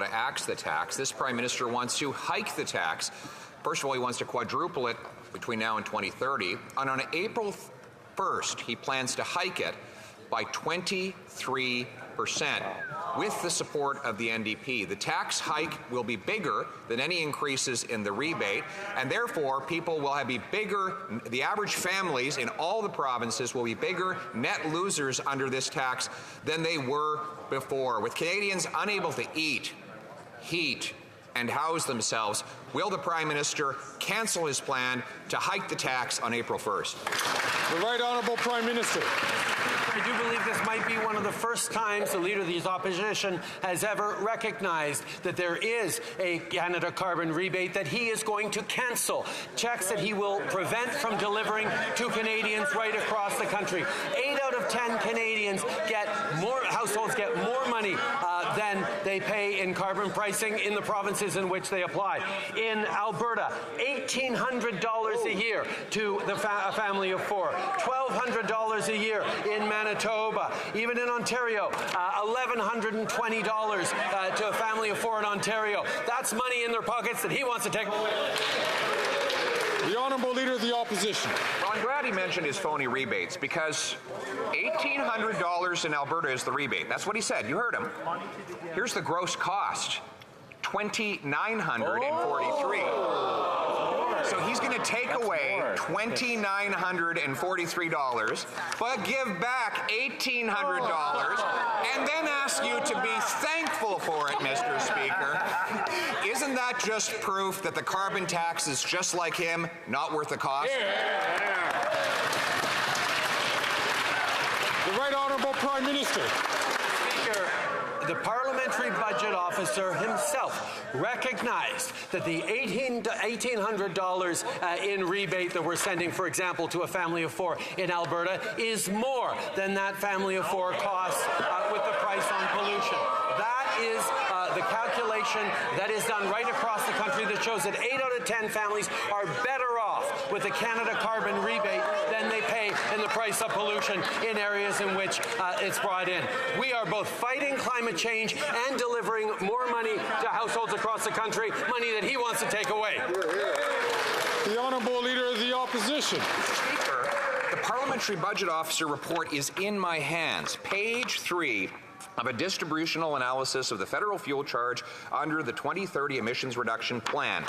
axe the tax. This Prime Minister wants to hike the tax. First of all, he wants to quadruple it between now and 2030. And on April 1st, he plans to hike it by 23% with the support of the NDP. The tax hike will be bigger than any increases in the rebate, and therefore people will be bigger, the average families in all the provinces will be bigger net losers under this tax than they were before. With Canadians unable to eat, heat, and house themselves, will the Prime Minister cancel his plan to hike the tax on April 1st? The Right Honourable Prime Minister. I do believe this might be one of the first times the Leader of the Opposition has ever recognized that there is a Canada carbon rebate that he is going to cancel. Checks that he will prevent from delivering to Canadians right across the country. 8 out of 10 Canadians households get more money than they pay in carbon pricing in the provinces in which they apply. In Alberta, $1,800 a year to a family of 4, $1,200 a year in Manitoba. Even in Ontario, $1,120 to a family of 4 in Ontario. That's money in their pockets that he wants to take away. The Honourable Leader of the Opposition. Well, I'm glad he mentioned his phony rebates, because $1,800 in Alberta is the rebate. That's what he said. You heard him. Here's the gross cost. $2,943. So he's going to take away $2,943, but give back $1,800, and then ask you to be thankful for it, Mr. Speaker. Isn't that just proof that the carbon tax is just like him, not worth the cost? The Right Honourable Prime Minister. Speaker, the Parliamentary Budget Officer himself recognized that the $1,800 in rebate that we're sending, for example, to a family of 4 in Alberta is more than that family of 4 costs with the price on pollution. That is the calculation that is done right across the country that shows that 8 out of 10 families are better off with the Canada carbon rebate than they pay in the price of pollution in areas in which it's brought in. We are both fighting climate change and delivering more money to households across the country, money that he wants to take away. The Honourable Leader of the Opposition. Speaker, the Parliamentary Budget Officer report is in my hands. Page 3 of a distributional analysis of the federal fuel charge under the 2030 emissions reduction plan.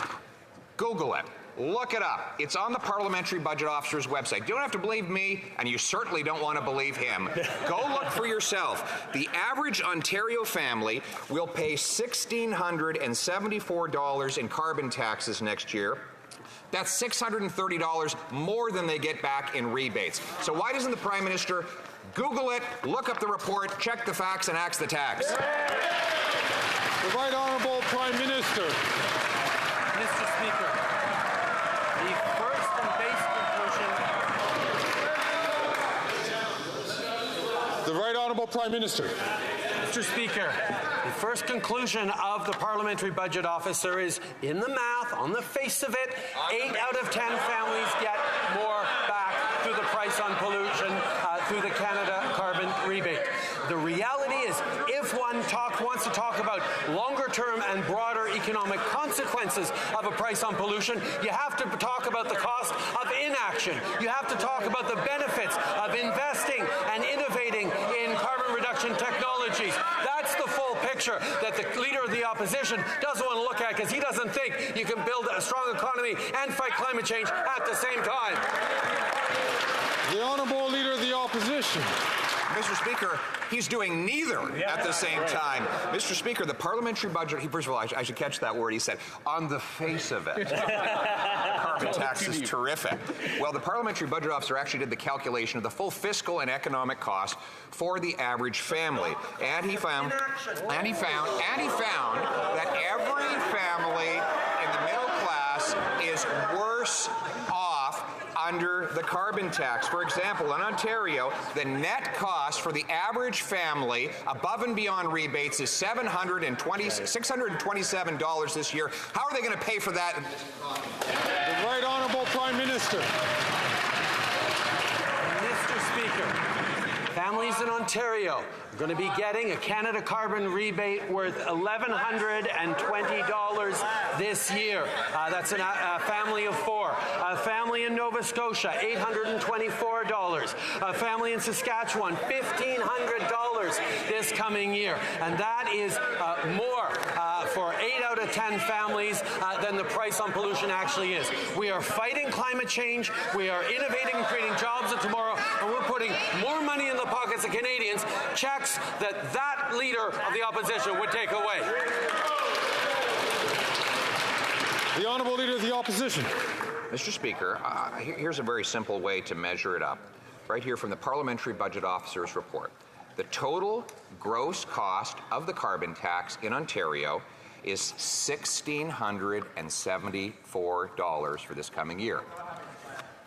Google it. Look it up. It's on the Parliamentary Budget Officer's website. You don't have to believe me, and you certainly don't want to believe him. Go look for yourself. The average Ontario family will pay $1,674 in carbon taxes next year. That's $630 more than they get back in rebates. So why doesn't the Prime Minister Google it, look up the report, check the facts, and axe the tax? The Right Honourable Prime Minister. Mr. Speaker, the first and basic conclusion. The Right Honourable Prime Minister. Mr. Speaker, the first conclusion of the Parliamentary Budget Officer is, in the math, on the face of it, 8 out of 10 families get more back through the price on pollution through the Canada carbon rebate. The reality is, if one wants to talk about longer-term and broader economic consequences of a price on pollution, you have to talk about the cost of inaction. You have to talk about the benefits of investing and innovating in carbon reduction technologies. That's the full picture that the Leader of the Opposition doesn't want to look at, because he doesn't think you can build a strong economy and fight climate change at the same time. The Honourable Leader of the Opposition. Mr. Speaker, he's doing neither at the same time. Mr. Speaker, the parliamentary budget, first of all, I should catch that word. He said, on the face of it. Carbon tax is terrific. Well, the parliamentary budget officer actually did the calculation of the full fiscal and economic cost for the average family. And he found that every family in the middle class is worse off under the carbon tax. For example, in Ontario, the net cost for the average family above and beyond rebates is $627 this year. How are they going to pay for that? The Right Honourable Prime Minister. Mr. Speaker, Families in Ontario are going to be getting a Canada Carbon rebate worth $1,120 this year. That's a family of 4. A family in Nova Scotia, $824. A family in Saskatchewan, $1,500 this coming year. And that is more for 8 out of 10 families than the price on pollution actually is. We are fighting climate change, we are innovating and creating jobs of tomorrow, and we're putting more money in the pockets of Canadians, checks that leader of the opposition would take away. The Honourable Leader of the Opposition. Mr. Speaker, here's a very simple way to measure it up. Right here from the Parliamentary Budget Officer's report. The total gross cost of the carbon tax in Ontario is $1,674 for this coming year.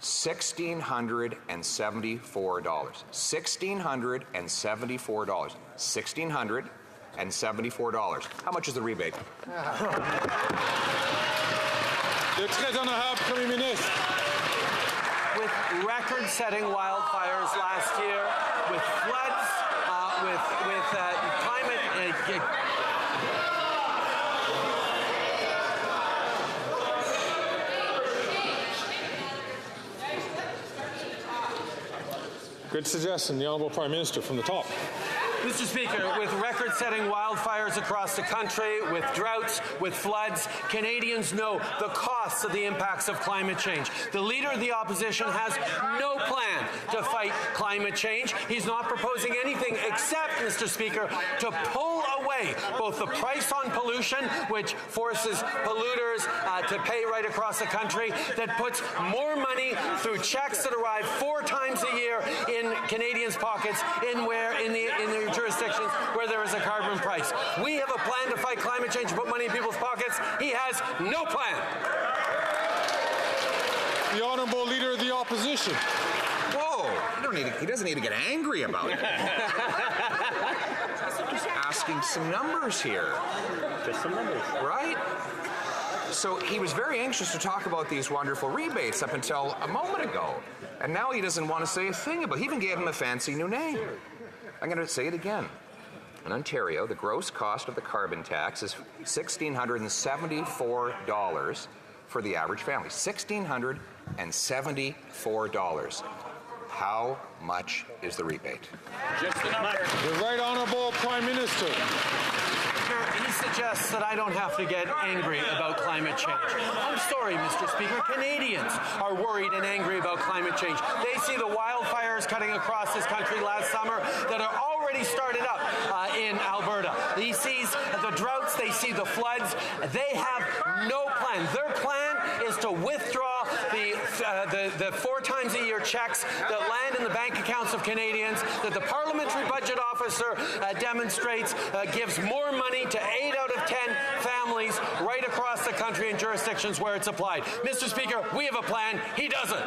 $1,674. $1,674. $1,674. How much is the rebate? Le très honorable Premier Ministre. With record-setting wildfires last year, with floods, with climate... Good suggestion, the Honourable Prime Minister from the top. Mr. Speaker, with record-setting wildfires across the country, with droughts, with floods, Canadians know the costs of the impacts of climate change. The Leader of the Opposition has no plan to fight climate change. He's not proposing anything except, Mr. Speaker, to pull away both the price on pollution, which forces polluters to pay right across the country, that puts more money through checks that arrive 4 times a year in Canadians' pockets in the jurisdictions where there is a carbon price. We have a plan to fight climate change and put money in people's pockets. He has no plan. The Honourable Leader of the Opposition. Whoa! He doesn't need to get angry about it. Just asking some numbers here. Just some numbers. Right? So he was very anxious to talk about these wonderful rebates up until a moment ago. And now he doesn't want to say a thing about it. He even gave him a fancy new name. I'm going to say it again. In Ontario, the gross cost of the carbon tax is $1,674 for the average family. $1,674. How much is the rebate? Just the number. The Right Honourable Prime Minister. He suggests that I don't have to get angry about climate change. I'm sorry, Mr. Speaker. Canadians are worried and angry about climate change. They see the wildfires cutting across this country last summer that are already started up in Alberta. He sees the droughts. They see the floods. They have no plan. Their plan is to withdraw the 4 times a year checks that land in the bank accounts of Canadians, that the Parliamentary Budget Officer demonstrates gives more money to 8 out of 10 families right across the country in jurisdictions where it's applied. Mr. Speaker, we have a plan. He doesn't.